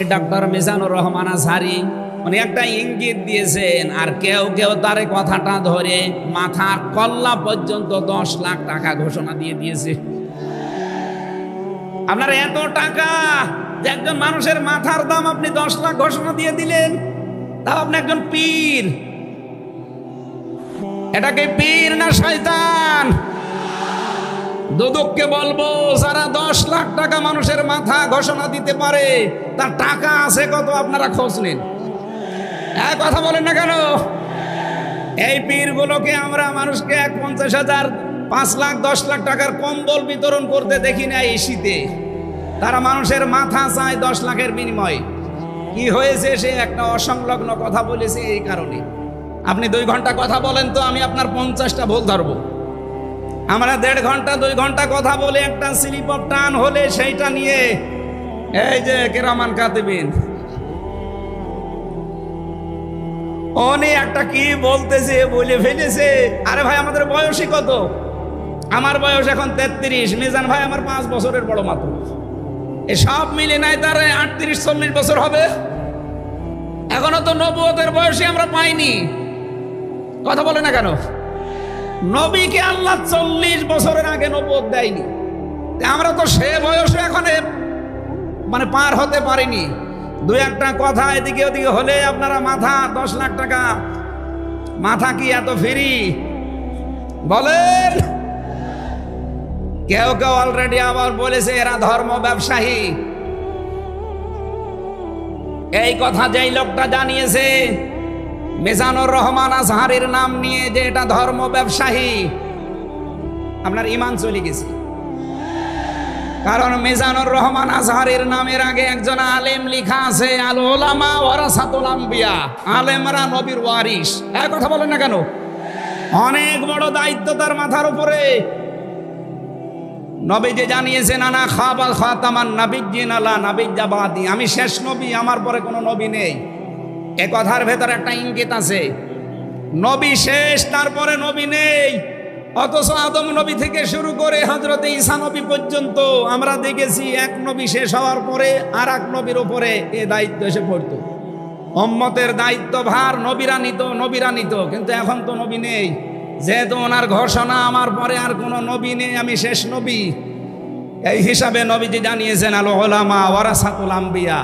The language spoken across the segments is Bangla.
ডক্টর মিজানুর রহমান আজহারী উনি একটা ইঙ্গিত দিয়েছেন, আর কেউ কেউ তার কথাটা ধরে মাথার কল্লা পর্যন্ত 10 লাখ টাকা ঘোষণা দিয়ে দিয়েছে। আপনার এত টাকা যে একজন মানুষের মাথার দাম আপনি 10 লাখ ঘোষণা দিয়ে দিলেন, তাও আপনি একজন পীর। এটাকে পীর না শয়তান? দুদককে বলবো, যারা 10 লাখ টাকা মানুষের মাথা ঘোষণা দিতে পারে তার টাকা আছে কত আপনারা খোঁজ নিন। এক কথা বলেন না কেন? এই পীরগুলোকে আমরা মানুষকে 50,000, 5 লাখ, 10 লাখ টাকার কম্বল বিতরণ করতে দেখি না এই শীতে। তারা মানুষের মাথা চায় 10 লাখের বিনিময়ে। কি হয়েছে? সে একটা অসংলগ্ন কথা বলেছে। এই কারণে আপনি 2 ঘন্টা কথা বলেন তো আমি আপনার 50টা ভুল ধরবো। আমরা 1.5 ঘন্টা 2 ঘন্টা কথা বলে একটা স্লিপ অফ টান হলে সেইটা নিয়ে এই যে কেরামান কাতিবিন উনি একটা কি বলতেছে বলে ফেলেছে। আরে ভাই, আমাদের বয়সই কত? আমার বয়স এখন 33, মিজান ভাই আমার 5 বছরের বড় মাত্র। এ সব মিলে নাই তার 38-40 বছর হবে। এখনো তো নবুয়তের বয়সে আমরা পাইনি। কথা বলে না কেন? নবীকে আল্লাহ 40 বছরের আগে নবুয়ত দেয়নি। আমরা তো সে বয়সে এখন মানে পার হতে পারিনি। 2-1টা কথা এদিকে ওদিকে হলে আপনারা মাথা 10 লাখ টাকা। মাথা কি এত ফ্রি? বলেন। কেউ কেউ অলরেডি আবার বলেছে এরা ধর্ম ব্যবসায়ী। এই কথা যেই লোকটা জানিয়েছে মিজানুর রহমান আজহারীর নাম নিয়ে যে এটা ধর্ম ব্যবসায়ী, আপনার ঈমান চলে গেছে। কারণ মিজানুর রহমান আজহারীর নামের আগে একজন আলেম লেখা আছে, আল উলামা ওয়ারাসাতুল আম্বিয়া, আলেমরা নবীর ওয়ারিস। এক কথা বলেন না কেন? অনেক বড় দায়িত্ব তার মাথার উপরে। নবীজি জানিয়েছেন আনা খাবাল খাতামান নাবিয়্যিন আলা নাবিয়্যা বাদি, আমি শেষ নবী, আমার পরে কোনো নবী নেই। এ কথার ভেতর একটা ইঙ্গিত আছে, নবী শেষ, তারপরে নবী নেই। অথচ আদম নবী থেকে শুরু করে হযরত ঈসা নবী পর্যন্ত আমরা দেখেছি এক নবী শেষ হওয়ার পরে আর এক নবীর উপরে এ দায়িত্ব এসে পড়তো। উম্মতের দায়িত্ব ভার নবীরা নিত, কিন্তু এখন তো নবী নেই। যেহেতু ওনার ঘোষণা আমার পরে আর কোনো নবী নেই, আমি শেষ নবী, এই হিসাবে নবীজি জানিয়েছেন আল উলামা ওয়ারাসাতুল আম্বিয়া,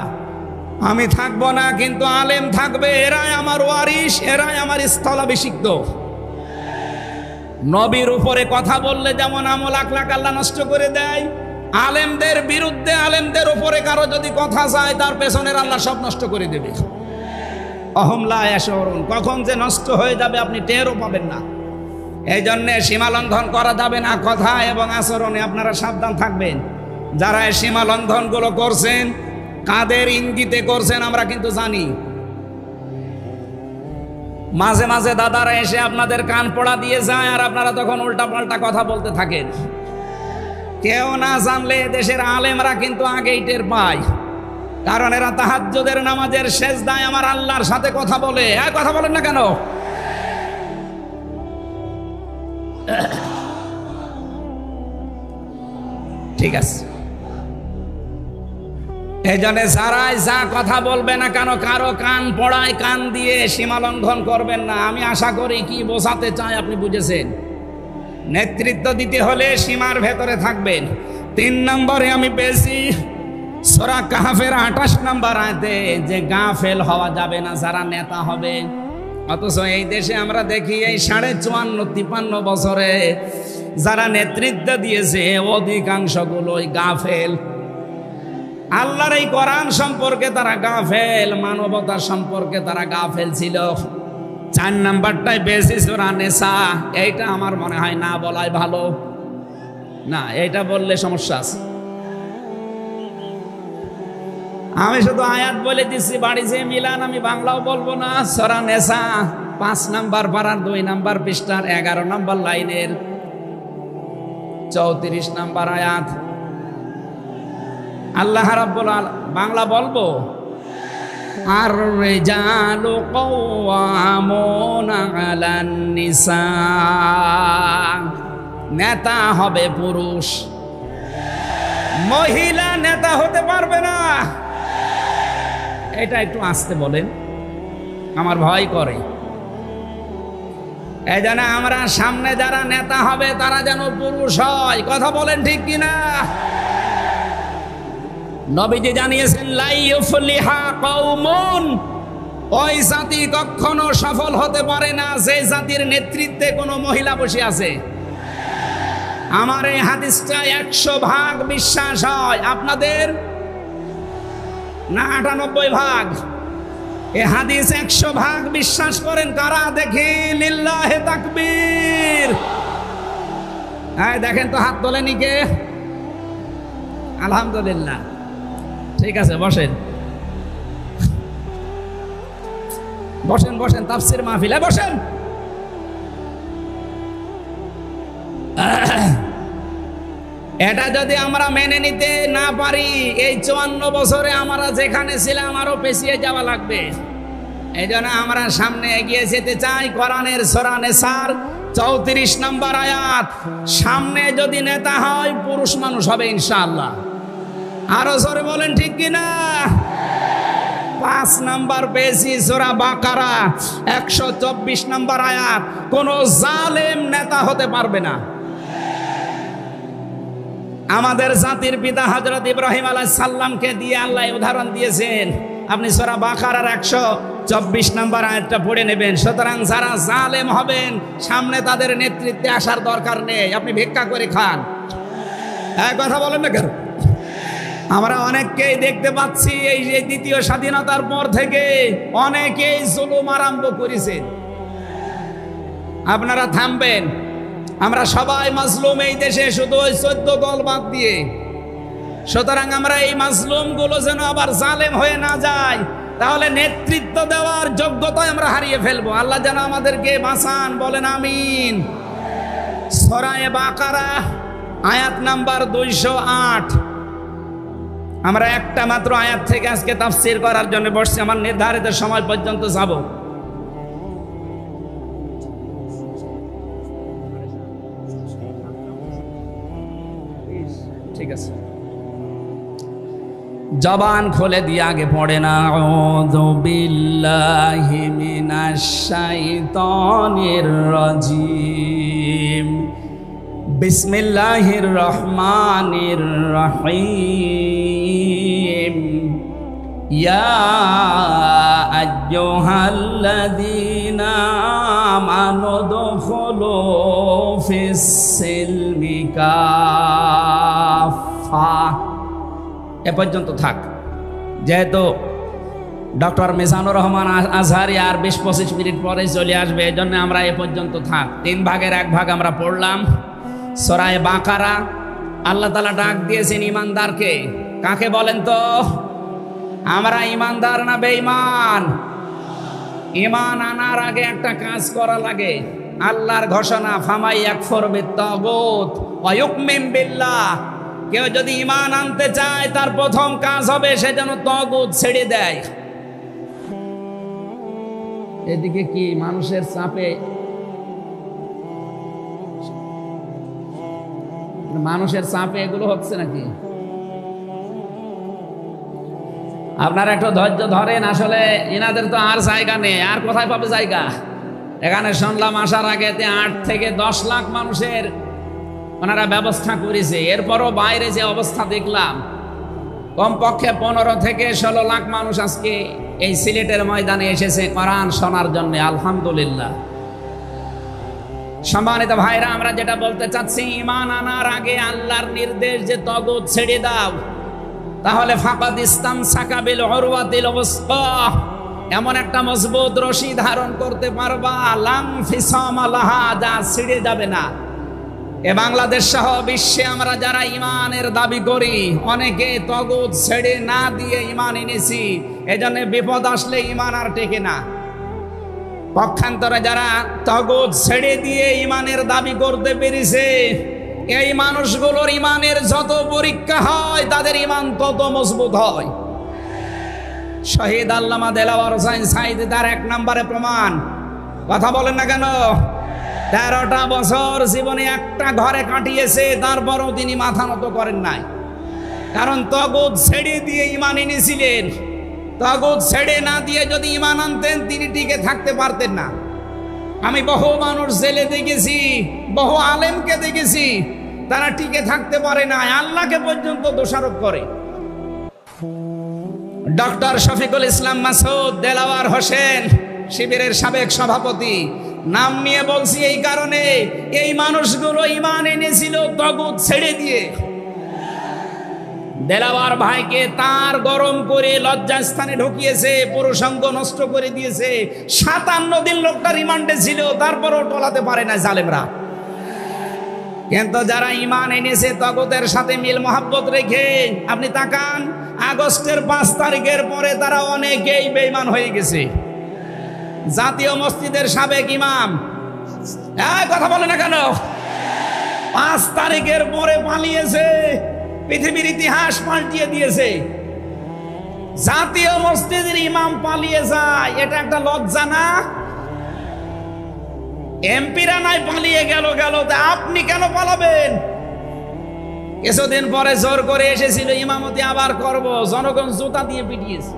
আমি থাকবো না কিন্তু আলেম থাকবে, এরাই আমার ওয়ারিস, এরাই আমার স্থলাভিষিক্ত। নবীর উপরে কথা বললে যেমন আমল আখলাক আল্লাহ নষ্ট করে দেয়, আলেমদের বিরুদ্ধে, আলেমদের উপরে কারো যদি কথা যায় তার পেছনের আল্লাহ সব নষ্ট করে দেবে। অহম লা ইয়াশউরুন, কখন যে নষ্ট হয়ে যাবে আপনি টেরও পাবেন না। এই জন্যে সীমা লঙ্ঘন করা যাবে না। কথা এবং আচরণে আপনারা সাবধান থাকবেন। যারা এই সীমা লঙ্ঘনগুলো করছেন, কাদের ইঙ্গিতে করছেন আমরা কিন্তু জানি। মাঝে মাঝে দাদারা এসে আপনাদের কান পড়া দিয়ে যায়, আর আপনারা তখন উল্টা পাল্টা কথা বলতে থাকেন। কেউ না জানলে দেশের আলেমরা কিন্তু আগেই টের পায়। কারণ এরা তাহাজ্জুদের নামাজের সেজদায় আমার আল্লাহর সাথে কথা বলে। আর কথা বলেন না কেন? ঠিক আছে, এই জন্য যারাই যা কথা বলবে না কেন, কারো কান পড়ায় কান দিয়ে সীমা লঙ্ঘন করবেন না। আমি আশা করি কি বোঝাতে চাই আপনি বুঝেছেন। নেতৃত্ব দিতে হলে সীমার ভেতরে থাকবেন। 3 নম্বরে আমি পেয়েছি সূরা কাহফের 28 নম্বর আয়াতে যে গাফেল হওয়া যাবে না যারা নেতা হবে। অথচ এই দেশে আমরা দেখি এই 54-53 বছরে যারা নেতৃত্ব দিয়েছে অধিকাংশগুলোই গাফেল। আল্লাহর এই কোরআন সম্পর্কে তারা গাফেল, মানবতার সম্পর্কে তারা গাফেল ছিল। 4 নাম্বারটাই বেশি সূরা নিসা। এইটা আমার মনে হয় না বলাই ভালো। না, এইটা বললে সমস্যা আছে। আমি শুধু আয়াত বলে দিচ্ছি, বাড়ি যে মিলান, আমি বাংলাও বলবো না। সূরা নিসা 5 নাম্বার পারার 2 নাম্বার পৃষ্ঠার 11 নাম্বার লাইনের 34 নাম্বার আয়াত। আল্লাহ রাব্বুল আলামিন, বাংলা বলবো, আর রিজালু কাওয়ামুনা আলান নিসা, নেতা হবে পুরুষ, মহিলা নেতা হতে পারবে না। এটা একটু আস্তে বলেন, আমার ভয় করে। এই জন্য আমরা সামনে যারা নেতা হবে তারা যেন পুরুষ হয়। কথা বলেন ঠিক কিনা? নবীজি জানিয়েছেন লা ইউফলিহা কওমুন, ওই জাতি কখনো সফল হতে পারে না যে জাতির নেতৃত্বে কোনো মহিলা বসে আছে। আমার এই হাদিসটা 100% বিশ্বাস হয়। আপনাদের না 98%? এই হাদিস 100% বিশ্বাস করেন কারা? দেখি লিল্লাহে তাকবীর। দেখেন তো হাত তোলেনি কে? আলহামদুলিল্লাহ। ঠিক আছে, বসেন বসেন বসেন, তাফসীর মাহফিলে বসেন। এটা যদি আমরা মেনে নিতে না পারি, এই 54 বছরে আমরা যেখানে ছিলাম আরো পেছিয়ে যাওয়া লাগবে। এই জন্য আমরা সামনে এগিয়ে যেতে চাই। কোরআনের সূরা নিসার 34 নম্বর আয়াত, সামনে যদি নেতা হয় পুরুষ মানুষ হবে ইনশাআল্লাহ। আরো জোরে বলেন ঠিক কিনা? 5 নম্বর পেয়েছি সূরা বাকারা 124 নম্বর আয়াত, কোন জালেম নেতা হতে পারবে না। আমাদের জাতির পিতা হযরত ইব্রাহিম আলাইহিস সালামকে দিয়ে আল্লাহ উদাহরণ দিয়েছেন। আপনি সূরা বাকারার 124 নম্বর আয়াতটা পড়ে নেবেন। সুতরাং যারা জালেম হবেন সামনে তাদের নেতৃত্বে আসার দরকার নেই, আপনি ভিক্ষা করে খান। এক কথা বলেন না কেন? আমরা অনেককেই দেখতে পাচ্ছি এই যে দ্বিতীয় স্বাধীনতার পর থেকে অনেকেই জুলুম আরম্ভ করেছে। আপনারা থামবেন? আমরা সবাই মাজলুম এই দেশে, শুধু ওই 14 দল বাদ দিয়ে। সুতরাং আমরা এই মাজলুম গুলো যেন আবার জালেম হয়ে না যায়, তাহলে নেতৃত্ব দেওয়ার যোগ্যতা আমরা হারিয়ে ফেলবো। আল্লাহ যেন আমাদেরকে বাঁচান, বলেন আমিন। সূরা বাকারা আয়াত নাম্বার 208। আমরা একটা মাত্র আয়াত থেকে আজকে তাফসীর করার জন্য বসছি, আমার নির্ধারিত সময় পর্যন্ত যাব। ঠিক আছে, জবান খুলে দিয়ে আগে পড়ে না। আউযু বিল্লাহি মিনাশ শাইতানির রাজিম, বিসমিল্লাহির রহমানির রহিম। ইয়া আইয়ুহাল্লাযীনা আমানু দুখুলু ফিস সিলমি কাফা। এ পর্যন্ত থাক। যেহেতু ডক্টর মিজানুর রহমান আজহারি আর 20-25 মিনিট পরে চলে আসবে, এই জন্য আমরা এ পর্যন্ত থাক। 3 ভাগের 1 ভাগ আমরা পড়লাম। সূরা বাকারা আল্লাহ তাআলা ডাক দিয়েছেন ইমানদারকে। কাকে বলেন তো? আমরা ইমানদার না বেঈমান? ঈমান আনার আগে একটা কাজ করা লাগে। আল্লাহর ঘোষণা, ফামাই ইয়াকফুর বিত-তাগুত ওয়া ইউমিন বিল্লাহ। কেউ যদি ঈমান আনতে চায় তার প্রথম কাজ হবে সে যেন তাগুত ছেড়ে দেয়। এদিকে কি মানুষের চাপে, মানুষের চাপে এগুলো হচ্ছে নাকি? আপনারা একটু ধৈর্য ধরেন। আসলে এনাদের তো আর জায়গা নেই, আর কোথায় পাবে জায়গা? এখানে শুনলাম আসার আগে 8 থেকে 10 লাখ মানুষের ওনারা ব্যবস্থা করেছে। এরপরও বাইরে যে অবস্থা দেখলাম, কমপক্ষে 15 থেকে 16 লাখ মানুষ আজকে এই সিলেটের ময়দানে এসেছে কোরআন শোনার জন্য। আলহামদুলিল্লাহ। সম্মানিত ভাইরা, আমরা যেটা বলতে চাচ্ছি, ঈমান আনার আগে আল্লাহর নির্দেশ যে তাগুত ছেড়ে দাও, তাহলে ফাকাদ ইসতামসাকা বিল উরওয়াতিল ওয়াসকা, এমন একটা মজবুত রশি ধারণ করতে পারবা, লাম ফিসামা লাহা, যা ছিঁড়ে যাবে না। এ বাংলাদেশ সহ বিশ্বে আমরা যারা ঈমানের দাবি করি, অনেকে তাগুত ছেড়ে না দিয়ে ঈমান এনেছি। এজন্য বিপদ আসলে ঈমান আর টেকে না। পক্ষান্তরে যারা তাগুত ছেড়ে দিয়ে ঈমানের দাবি করতে পেরেছে, এই মানুষগুলোর ঈমানের যত পরীক্ষা হয় তাদের ঈমান তত মজবুত হয়। শহীদ আল্লামা দেলাওয়ার হোসাইন সাঈদী তার 1 নম্বরে প্রমাণ। কথা বলেন না কেন? 13টা বছর জীবনে একটা ঘরে কাটিয়েছে, তারপরও তিনি মাথা নত করেন নাই। কারণ তাগুত ছেড়ে দিয়ে ঈমান এনেছিলেন। তাগুত ছেড়ে না দিয়ে যদি ঈমান আনতেন তিনি টিকে থাকতে পারতেন না। আমি বহু মানুষ জেলে দেখেছি, বহু আলেমকে দেখেছি, তারা টিকে থাকতে পারে না, আল্লাহকে পর্যন্ত দোষারোপ করে। ডক্টর শফিকুল ইসলাম মাসুদ দেলাওয়ার হোসেন শিবিরের সাবেক সভাপতি, নাম নিয়ে বলছি এই কারণে, এই মানুষগুলো ঈমান এনেছিল তাগুত ছেড়ে দিয়ে। দেলাওয়ার ভাইকে তার গরম করে লজ্জাস্থানে ঢুকিয়েছে, পুরুষাঙ্গ নষ্ট করে দিয়েছে। 57 দিন লোকটা রিমান্ডে ছিল, তারপরও টলাতে পারে না জালেমরা। কিন্তু যারা ঈমান এনেছে তাগুতের সাথে মিল মহাব্বত রেখে, আপনি তাকান আগস্টের 5 তারিখের পরে তারা অনেকেই বেঈমান হয়ে গেছে। জাতীয় মসজিদের সাবেক ইমাম, কথা বলে না কেন, 5 তারিখের পরে পালিয়েছে, পৃথিবীর ইতিহাস পাল্টিয়ে দিয়েছে। জাতীয় মসজিদের ইমাম পালিয়ে যায়, এটা একটা লজ্জা না? এমপিরা নাই পালিয়ে গেল, আপনি কেন পালাবেন? কিছুদিন পরে জোর করে এসেছিল ইমামতি আবার করব, জনগণ জুতা দিয়ে পিটিয়েছে।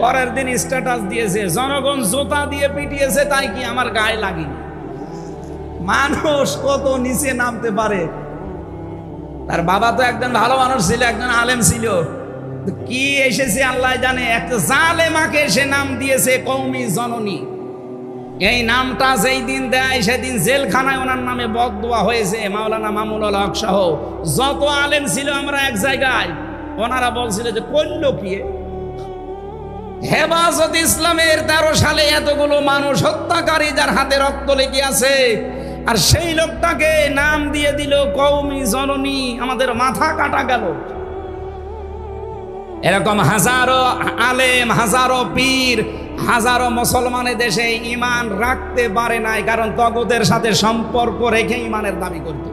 পরের দিন স্ট্যাটাস দিয়েছে জনগণ জুতা দিয়ে পিটিয়েছে, তাই কি আমার গায়ে লাগেনি। মানুষ কত নিচে নামতে পারে। তার বাবা তো একজন ভালো মানুষ ছিল, একজন আলেম ছিল, কি এসেছে আল্লাহ জানে। একটা জালেমাকে এসে নাম দিয়েছে কওমি জননী। এই নামটা যেই দিন দেয় সেদিন জেলখানায় ওনার নামে বদদোয়া হয়েছে। মাওলানা মামুনুল হক সহ যত আলেম ছিল আমরা এক জায়গায়, ওনারা বলছিল যে করল কি। হেফাজত ইসলামের 13 সালে এতগুলো মানুষ হত্যাকারী যার হাতে রক্ত লেগে আছে, আর সেই লোকটাকে নাম দিয়ে দিল কওমি জননী। আমাদের মাথা কাটা গেল। এরকম হাজারো আলেম, হাজারো পীর, হাজারো মুসলমানের দেশে ঈমান রাখতে পারে নাই, কারণ তাগুতের সাথে সম্পর্ক রেখে ঈমানের দাবি করত।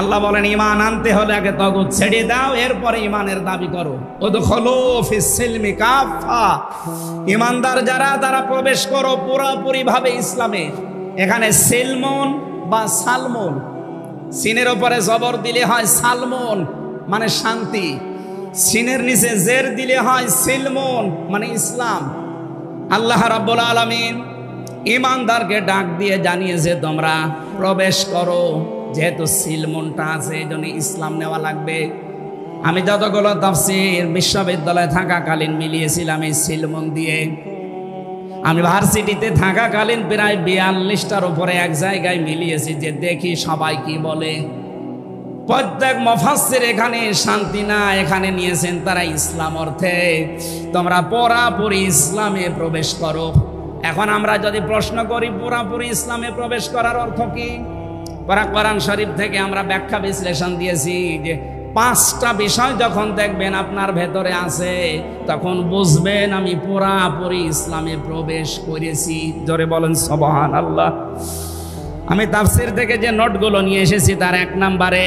আল্লাহ বলেন ঈমান আনতে হলে আগে তাগুত ছেড়ে দাও, এরপরে ঈমানের দাবি করো। উদখুলু ফিস সিলমি কাফা, ঈমানদার যারা তারা প্রবেশ করো পুরোপুরি ভাবে ইসলামে। এখানে সিলমন বা সালমন, সিনের উপরে জবর দিলে হয় সালমন মানে শান্তি, সিনের নিচে জের দিলে হয় সিলমন মানে ইসলাম। আল্লাহ রাব্বুল আলামিন ঈমানদারকে ডাক দিয়ে জানিয়েছে তোমরা প্রবেশ করো। যেহেতু সিলমনটা আছে এই জন্য ইসলাম নেওয়া লাগবে। আমি যতগুলো তাফসীর বিশ্ববিদ্যালয়ে থাকাকালীন মিলিয়েছিলাম এই সিলমন দিয়ে। আমি ভার্সিটিতে থাকাকালীন প্রায় 42টার উপরে এক জায়গায় মিলিয়েছি, যে দেখি সবাই কি বলে। প্রত্যেক মুফাসসির এখানে শান্তি না, এখানে নিয়েছেন তারা ইসলাম অর্থে তোমরা পুরাপুরি ইসলামে প্রবেশ করো। এখন আমরা যদি প্রশ্ন করি পুরাপুরি ইসলামে প্রবেশ করার অর্থ কি, কোরআন শরীফ থেকে আমরা ব্যাখ্যা বিশ্লেষণ দিয়েছি যে 5টা বিষয় যখন দেখবেন আপনার ভেতরে আছে, তখন বুঝবেন আমি পুরাপুরি ইসলামে প্রবেশ করেছি। জোরে বলেন সুবহানাল্লাহ। আমি তাফসীর থেকে যে নোটগুলো নিয়ে এসেছি তার 1 নম্বরে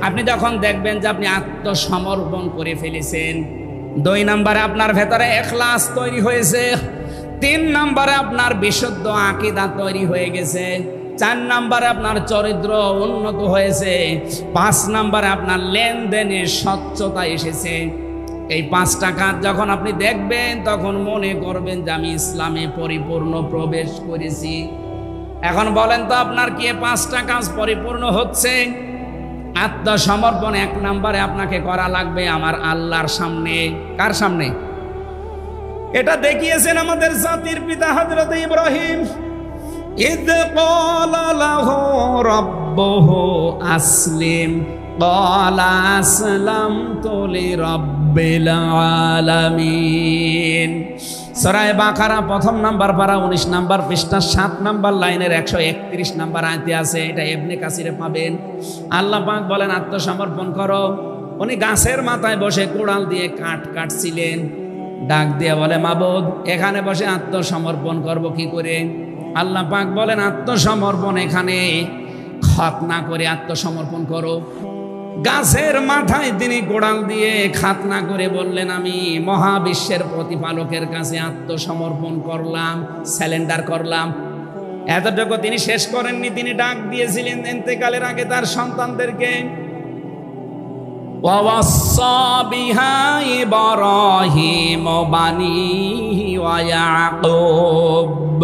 আপনি যখন দেখবেন যে আপনি আত্মসমর্পণ করে ফেলেছেন, 2 নম্বরে আপনার ভেতরে ইখলাস তৈরি হয়েছে, 3 নম্বরে আপনার বিশুদ্ধ আকীদা তৈরি হয়ে গেছে, 4 নম্বরে আপনার চরিত্র উন্নত হয়েছে, 5 নম্বরে আপনার লেনদেনে স্বচ্ছতা এসেছে। এই 5টা কাজ যখন আপনি দেখবেন তখন মনে করবেন যে আমি ইসলামে পরিপূর্ণ প্রবেশ করেছি। এখন বলেন তো আপনার কি 5টা কাজ পরিপূর্ণ হচ্ছে? আত্মসমর্পণ 1 নম্বরে আপনাকে করা লাগবে আমার আল্লাহর সামনে। কার সামনে? এটা দেখিয়েছেন আমাদের জাতির পিতা হযরত ইব্রাহিম। ইদ ক্বালা লাহু রাব্বুহু আসলিম ক্বালা আসলামতু লিরাব্বিল আলামিন। সূরা বাকারা 1 নম্বর পারা 19 নম্বর পৃষ্ঠা 7 নম্বর লাইনের 131 নম্বর আয়াতে আছে। এটা ইবনে কাসিরে পাবেন। আল্লাহ পাক বলেন আত্মসমর্পণ করো। উনি গাছের মাথায় বসে কোড়াল দিয়ে কাঠ কাটছিলেন, ডাক দিয়ে বলে মাবুদ এখানে বসে আত্মসমর্পণ করব কি করে? আল্লাহ পাক বলেন আত্মসমর্পণ এখানে খাতনা করে আত্মসমর্পণ করো। গাছের মাথায় তিনি কোড়াল দিয়ে খাতনা করে বললেন আমি মহাবিশ্বের প্রতিপালকের কাছে আত্মসমর্পণ করলাম, স্যালেন্ডার করলাম। এতটুকু তিনি শেষ করেননি, তিনি ডাক দিয়েছিলেন ইন্তেকালের আগে তার সন্তানদেরকে, ووصى بها إبراهيم بنيه ويعقوب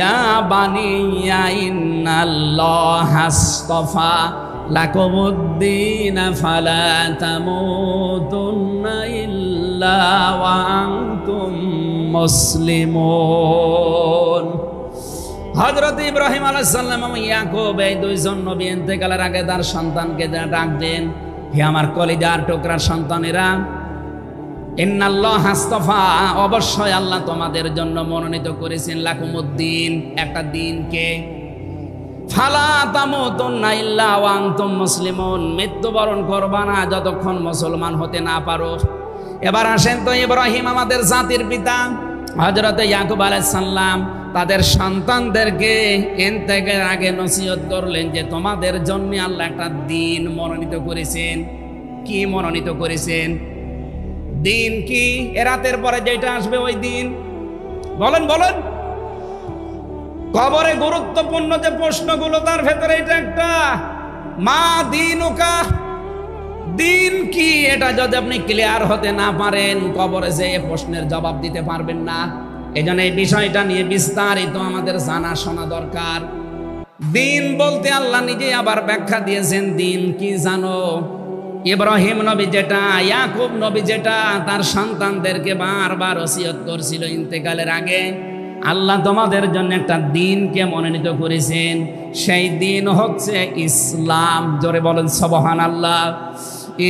يا بني إن الله اصطفى لكم الدين فلا تموتن إلا وأنتم مسلمون। হযরত ইব্রাহিম আলাইহিস সালাম এবং ইয়াকুব এই দুইজন নবী ইন্তেকালের আগে তার সন্তানকে ডাক দেন, হে আমার কলিজার টুকরার সন্তানেরা, ইন্নাল্লাহ আস্তাফা, অবশ্যই আল্লাহ তোমাদের জন্য মনোনীত করেছেন লাকুমুদ্দিন, একটা দিনকে, ফালা তামুতুন্না ইল্লা ওয়া আনতুম মুসলিমুন, মৃত্যুবরণ করবা না যতক্ষণ মুসলমান হতে না পারো। এবার আসেন তো, ইব্রাহিম আমাদের জাতির পিতা, হযরত ইয়াকুব আলাইহিস সালাম তাদের সন্তানদেরকে ইন্তেকালের আগে নসিহত করলেন যে তোমাদের জন্য আল্লাহ একটা দিন মনোনীত করেছেন। কি মনোনীত করেছেন? দিন কি? এ রাতের পরে যেটা আসবে ওই দিন। বলেন বলেন। কবরে গুরুত্বপূর্ণ যে প্রশ্নগুলো তার ভেতরে এটা একটা, মা দিনুকা, দিন কি? এটা যদি আপনি ক্লিয়ার হতে না পারেন, কবরে যে প্রশ্নের জবাব দিতে পারবেন না। এজন্য এই বিষয়টা নিয়ে বিস্তারিত আমাদের জানা শোনা দরকার। দিন বলতে আল্লাহ নিজে আবার ব্যাখ্যা দিয়েছেন। দিন কি জানো? ইব্রাহিম নবী যেটা, ইয়াকুব নবী যেটা তার সন্তানদেরকে বারবার ওসিয়ত করছিল ইন্তেকালের আগে, আল্লাহ তোমাদের জন্য একটা দিনকে মনোনীত করেছেন। সেই দিন হচ্ছে ইসলাম। জোরে বলেন সুবহানাল্লাহ।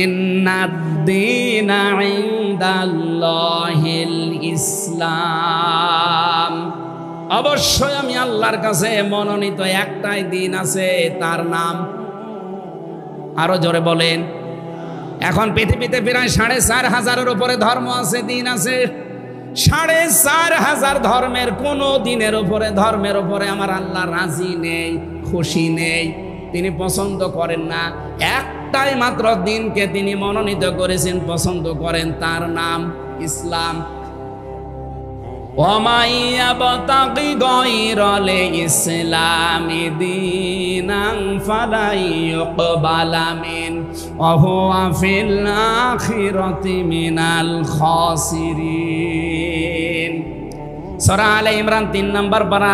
ইন্নাদ-দীনা ইনদাল্লাহিল ইসলাম, অবশ্যই আমি আল্লাহর কাছে মনোনীত একটাই দিন আছে, তার নাম, আরো জোরে বলেন। এখন পৃথিবীতে প্রায় 4,500-এর উপরে ধর্ম আছে, দিন আছে। 4,500 ধর্মের কোন দিনের উপরে, ধর্মের উপরে আমার আল্লাহ রাজি নেই, খুশি নেই, তিনি পছন্দ করেন না। একটাই মাত্র দিনকে তিনি মনোনীত করেছেন, পছন্দ করেন, তার নাম ইসলাম। ওয়ামাই ইয়াবতাগি গায়রাল ইসলামি দীনান ফালা ইউকবালা মিন ওয়া হুয়া ফিল আখিরাতি মিনাল খাসিরিন। সূরা আলে ইমরান 3 নম্বর পারা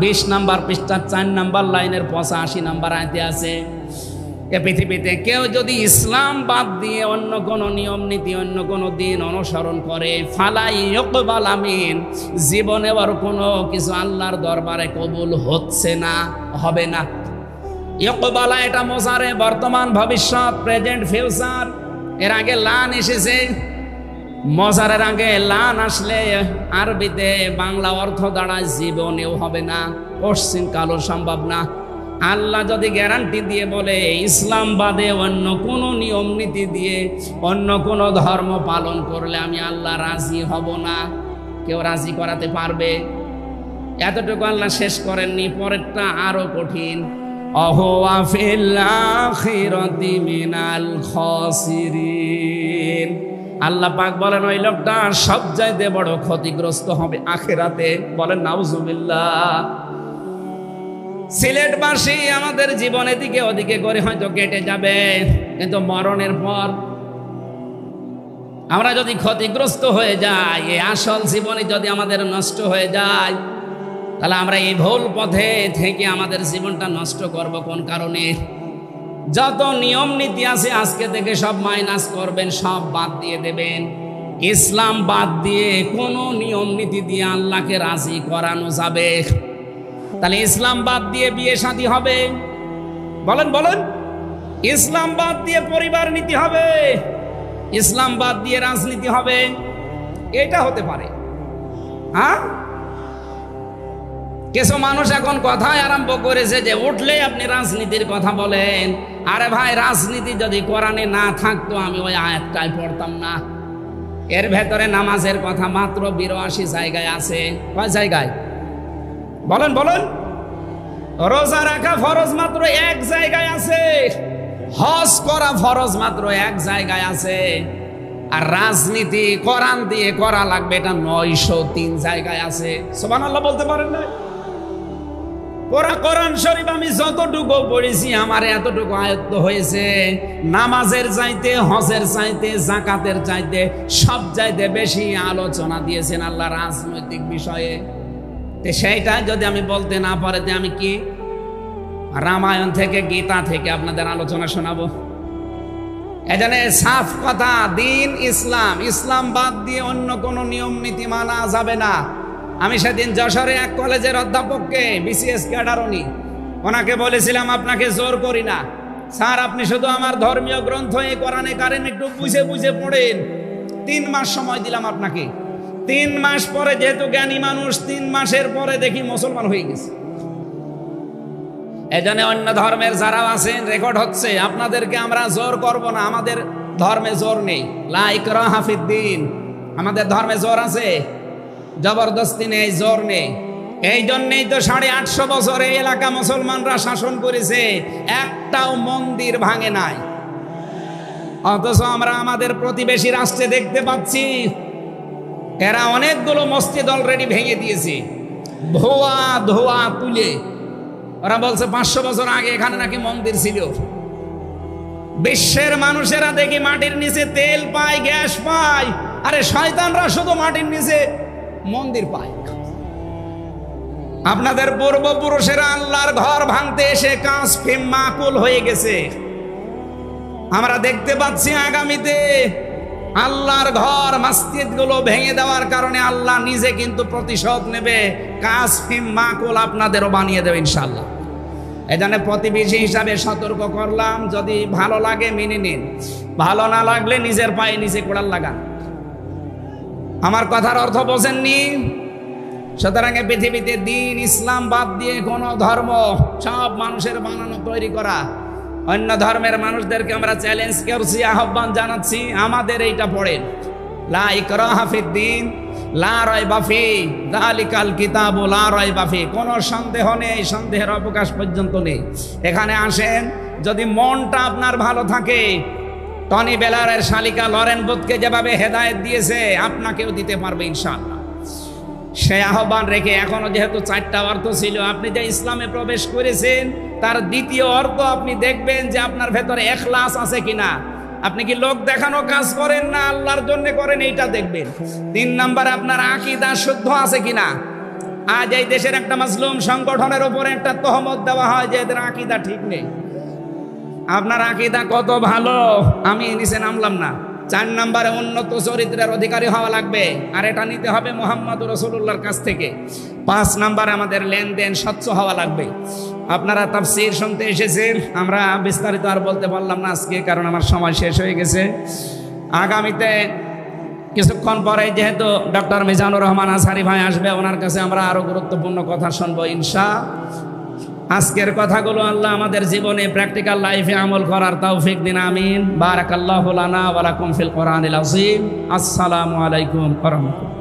20 নম্বর পৃষ্ঠা 4 নম্বর লাইনের 85 নম্বর আয়াতে আছে, এ পৃথিবীতে কেউ যদি ইসলাম বাদ দিয়ে অন্য কোন নিয়ম নীতি, অন্য কোন দিন অনুসরণ করে, ফালাই ইউকবালা মিন, জীবনে আর কোনো কিছু আল্লাহর দরবারে কবুল হচ্ছে না, হবে না। ইউকবালা এটা মোজারে, বর্তমান ভবিষ্যৎ, প্রেজেন্ট ফিউচার। এর আগে লান এসেছে, মজারের আগে লান আসলে আরবিতে বাংলা অর্থ দাঁড়ায় জীবনেও হবে না, পশ্চিম কালও সম্ভব না। আল্লাহ যদি গ্যারান্টি দিয়ে বলে ইসলাম বাদে অন্য কোন নিয়ম নীতি দিয়ে অন্য কোন ধর্ম পালন করলে আমি আল্লাহ রাজি হব না, কেউ রাজি করাতে পারবে? এতটুকু আল্লাহ শেষ করেননি, পরেরটা আরো কঠিন। অহুয়া ফিল আখিরাতি মিনাল খাসিরিন, আল্লাহ পাক বলেন ওই লোকটা সবচাইতে বড় ক্ষতিগ্রস্ত হবে আখিরাতে। বলেন নাউজুবিল্লাহ। সিলেটবাসী আমাদের জীবনের দিকে ওদিকে করে হয়তো কেটে যাবে, কিন্তু মরণের পর আমরা যদি ক্ষতিগ্রস্ত হয়ে যাই, এই আসল জীবনে যদি আমাদের নষ্ট হয়ে যায়, তাহলে আমরা এই ভুল পথে থেকে আমাদের জীবনটা নষ্ট করব কোন কারণে? যত নিয়ম নীতি আছে আজকে থেকে সব মাইনাস করবেন, সব বাদ দিয়ে দেবেন। ইসলাম বাদ দিয়ে কোনো নিয়ম নীতি দিয়ে আল্লাহকে রাজি করানো যাবে? তাহলে ইসলাম বাদ দিয়ে বিয়ে শাদী হবে? বলেন বলেন। ইসলাম বাদ দিয়ে পরিবার নীতি হবে? ইসলাম বাদ দিয়ে রাজনীতি হবে? এটা হতে পারে। হ্যাঁ, কিছু মানুষ এখন কথায় আরম্ভ করেছে যে উঠলে আপনি রাজনীতির কথা বলেন। আরে ভাই, রাজনীতি যদি কোরআনে না থাকতো আমি ওই আয়াতটাই পড়তাম না। এর ভেতরে নামাজের কথা মাত্র 82 জায়গায় আছে। কয় জায়গায়? বলেন বলেন। রোজা রাখা ফরজ মাত্র 1 জায়গায় আছে। হজ করা ফরজ মাত্র 1 জায়গায় আছে। আর রাজনীতি কোরআন দিয়ে করা লাগবে এটা 903 জায়গায় আছে। সুবহানাল্লাহ বলতে পারেন না? পুরা কোরআন শরীফ আমি যতটুকু পড়েছি আমার এতটুকু আয়ত্ত হয়েছে। নামাজের চাইতে, হজের চাইতে, যাকাতের চাইতে সব চাইতে বেশি আলোচনা দিয়েছেন আল্লাহ রাজনৈতিক বিষয়ে। সেইটা যদি আমি বলতে না পারে আমি কি রামায়ণ থেকে, গীতা থেকে আপনাদের আলোচনা শোনাবো? এজন্য সাফ কথা, দিন ইসলাম, ইসলাম বাদ দিয়ে অন্য কোনো নিয়ম নীতি মানা যাবে না। আমি সেদিন যশোরে এক কলেজের অধ্যাপককে, বিসিএস ক্যাডার উনি, ওনাকে বলেছিলাম আপনাকে জোর করি না স্যার, আপনি শুধু আমার ধর্মীয় গ্রন্থ এই কোরআনে কারিম একটু বুঝে বুঝে পড়েন। 3 মাস সময় দিলাম আপনাকে। 3 মাস পরে, যেহেতু জ্ঞানী মানুষ, 3 মাসের পরে দেখি মুসলমান হয়ে গেছে। এজন্য অন্য ধর্মের যারা আছেন, রেকর্ড হচ্ছে, আপনাদেরকে আমরা জোর করব না। আমাদের ধর্মে জোর নেই, লা ইকরাহা ফিদ্দিন। আমাদের ধর্মে জোর আছে, জবরদস্তি নেই, জোর নেই। এই জন্যই তো 850 বছর এই এলাকা মুসলমানরা শাসন করেছে, একটাও মন্দির ভাঙে নাই। অথচ আমরা আমাদের প্রতিবেশী রাষ্ট্রে দেখতে পাচ্ছি এরা অনেকগুলো মসজিদ অলরেডি ভেঙে দিয়েছে, ধোয়া তুলে। ওরা বলছে 500 বছর আগে এখানে নাকি মন্দির ছিল। বিশ্বের মানুষেরা দেখি মাটির নিচে তেল পায়, গ্যাস পায়, আরে শয়তানরা শুধু মাটির নিচে মন্দির পায়। আপনাদের পূর্বপুরুষেরা আল্লাহর ঘর ভাঙতে এসে কাঁচ ফেম মাকুল হয়ে গেছে। আমরা দেখতে পাচ্ছি আগামীতে আল্লাহর ঘর, মসজিদগুলো ভেঙে দেওয়ার কারণে আল্লাহ নিজে কিন্তু প্রতিশোধ নেবে। কাঁচ ফেম মাকুল আপনাদেরও বানিয়ে দেবে ইনশাআল্লাহ। এজন্য প্রতিবেশী হিসাবে সতর্ক করলাম, যদি ভালো লাগে মেনে নিন, ভালো না লাগলে নিজের পায়ে নিজে কোড়াল লাগান। আমার কথার অর্থ বোঝেননি? সুতরাং পৃথিবীতে দিন ইসলাম বাদ দিয়ে কোন ধর্ম, সব মানুষের বানানো তৈরি করা। অন্য ধর্মের মানুষদেরকে আমরা চ্যালেঞ্জ করছি, আহ্বান জানাচ্ছি, আমাদের এইটা পড়েন, লা ইকরাহা ফিদ্দিন লা রাইবা ফি যালিকাল কিতাবু লা রাইবা ফি। কোনো সন্দেহ নেই, সন্দেহের অবকাশ পর্যন্ত নেই। এখানে আসেন, যদি মনটা আপনার ভালো থাকে, টনি বেলারের শালিকা লরেন বুথকে যেভাবে হেদায়েত দিয়েছে আপনাকেও দিতে পারবে ইনশাআল্লাহ। সে আহ্বান রেখে, এখনো যেহেতু 4টা অর্থ ছিল, আপনি যে ইসলামে প্রবেশ করেছেন তার দ্বিতীয় অর্থ আপনি দেখবেন যে আপনার ভেতরে ইখলাস আছে কিনা। আপনি কি লোক দেখানো কাজ করেন না আল্লাহর জন্য করেন, এইটা দেখবেন। 3 নাম্বার, আপনার আকীদা শুদ্ধ আছে কিনা। আজ এই দেশের একটা মাজলুম সংগঠনের উপরে একটা তহমত দেওয়া হয় যে এদের আকীদা ঠিক নেই। আপনার আকীদা কত ভালো, আমি নিচে নামলাম না। 4 নাম্বারে, উন্নত চরিত্রের অধিকারী হওয়া লাগবে, আর এটা নিতে হবে মুহাম্মদুর রাসূলুল্লাহর কাছ থেকে। 5 নাম্বারে, আমাদের লেনদেন স্বচ্ছ হওয়া লাগবে। আপনারা তাফসীর শুনতে এসেছেন, আমরা বিস্তারিত আর বলতে পারলাম না আজকে, কারণ আমার সময় শেষ হয়ে গেছে। আগামীতে কিছুক্ষণ পরে যেহেতু ডক্টর মিজানুর রহমান আজহারি ভাই আসবে, ওনার কাছে আমরা আরো গুরুত্বপূর্ণ কথা শুনবো ইনশাআল্লাহ। আজকের কথাগুলো আল্লাহ আমাদের জীবনে, প্র্যাকটিক্যাল লাইফে আমল করার তৌফিক দিন, আমিন। বারাকাল্লাহু লানা ওয়া লাকুম ফিল কোরআনিল আযীম। আসসালামু আলাইকুম ওয়া রাহমাতুল্লাহ।